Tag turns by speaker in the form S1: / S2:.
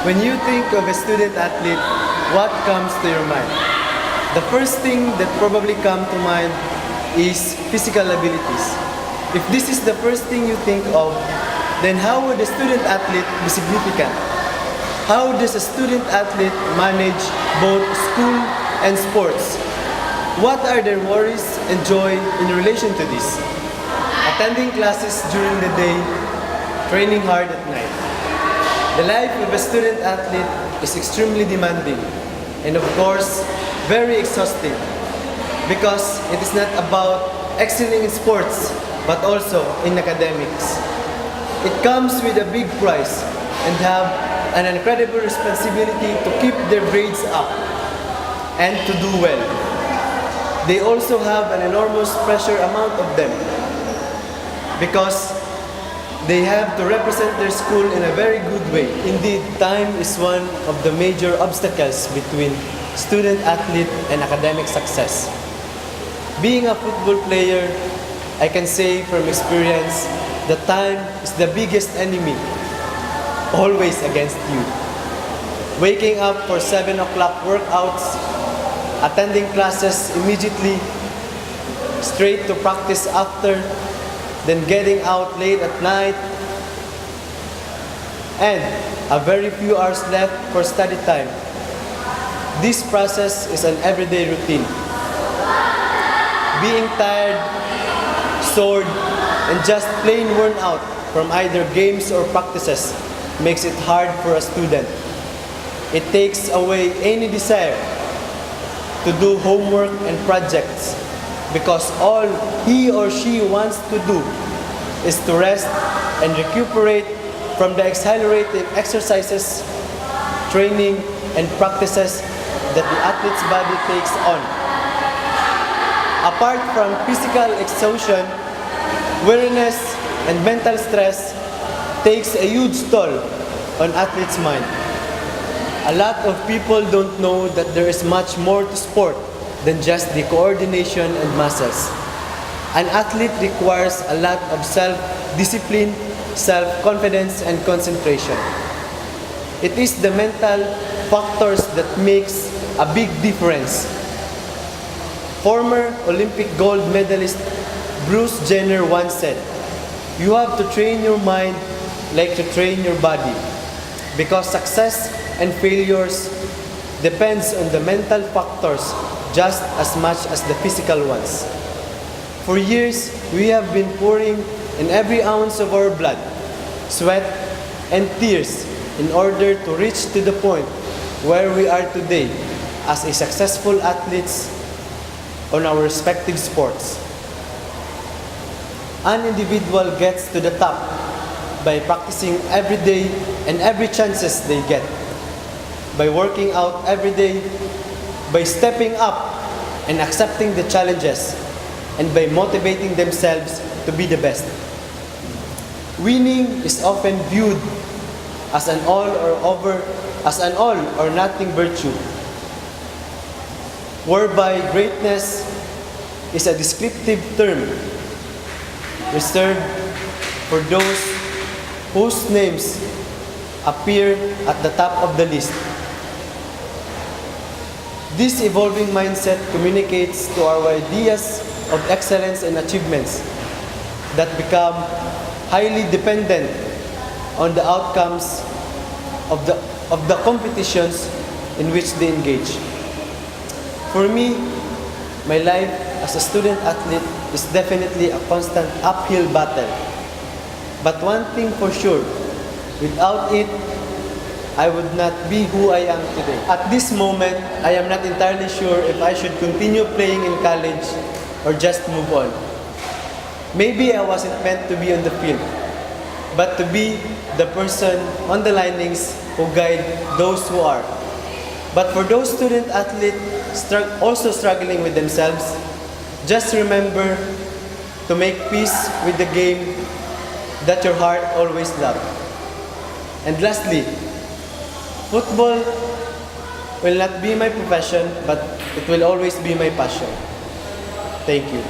S1: When you think of a student athlete, what comes to your mind? The first thing that probably comes to mind is physical abilities. If this is the first thing you think of, then how would a student athlete be significant? How does a student athlete manage both school and sports? What are their worries and joy in relation to this? Attending classes during the day, training hard at night. The life of a student athlete is extremely demanding and of course, very exhausting because it is not about excelling in sports but also in academics. It comes with a big price and have an incredible responsibility to keep their grades up and to do well. They also have an enormous pressure amount of them because they have to represent their school in a very good way. Indeed, time is one of the major obstacles between student athlete and academic success. Being a football player, I can say from experience that time is the biggest enemy, always against you. Waking up for 7 o'clock workouts, attending classes immediately, straight to practice after, then getting out late at night, and a very few hours left for study time. This process is an everyday routine. Being tired, sore, and just plain worn out from either games or practices makes it hard for a student. It takes away any desire to do homework and projects because all he or she wants to do is to rest and recuperate from the exhilarating exercises, training, and practices that the athlete's body takes on. Apart from physical exhaustion, weariness and mental stress takes a huge toll on athlete's mind. A lot of people don't know that there is much more to sport than just the coordination and muscles. An athlete requires a lot of self-discipline, self-confidence, and concentration. It is the mental factors that makes a big difference. Former Olympic gold medalist Bruce Jenner once said, "You have to train your mind like to train your body because success and failures depends on the mental factors just as much as the physical ones." For years, we have been pouring in every ounce of our blood, sweat, and tears in order to reach to the point where we are today as a successful athletes on our respective sports. An individual gets to the top by practicing every day and every chances they get, by working out every day, by stepping up and accepting the challenges, and by motivating themselves to be the best. Winning is often viewed as an all or nothing virtue, whereby greatness is a descriptive term reserved for those whose names appear at the top of the list. This evolving mindset communicates to our ideas of excellence and achievements that become highly dependent on the outcomes of the competitions in which they engage. For me, my life as a student athlete is definitely a constant uphill battle. But one thing for sure, without it, I would not be who I am today. At this moment, I am not entirely sure if I should continue playing in college or just move on. Maybe I wasn't meant to be on the field, but to be the person on the linings who guide those who are. But for those student athletes also struggling with themselves, just remember to make peace with the game that your heart always loved. And lastly, football will not be my profession, but it will always be my passion. Thank you.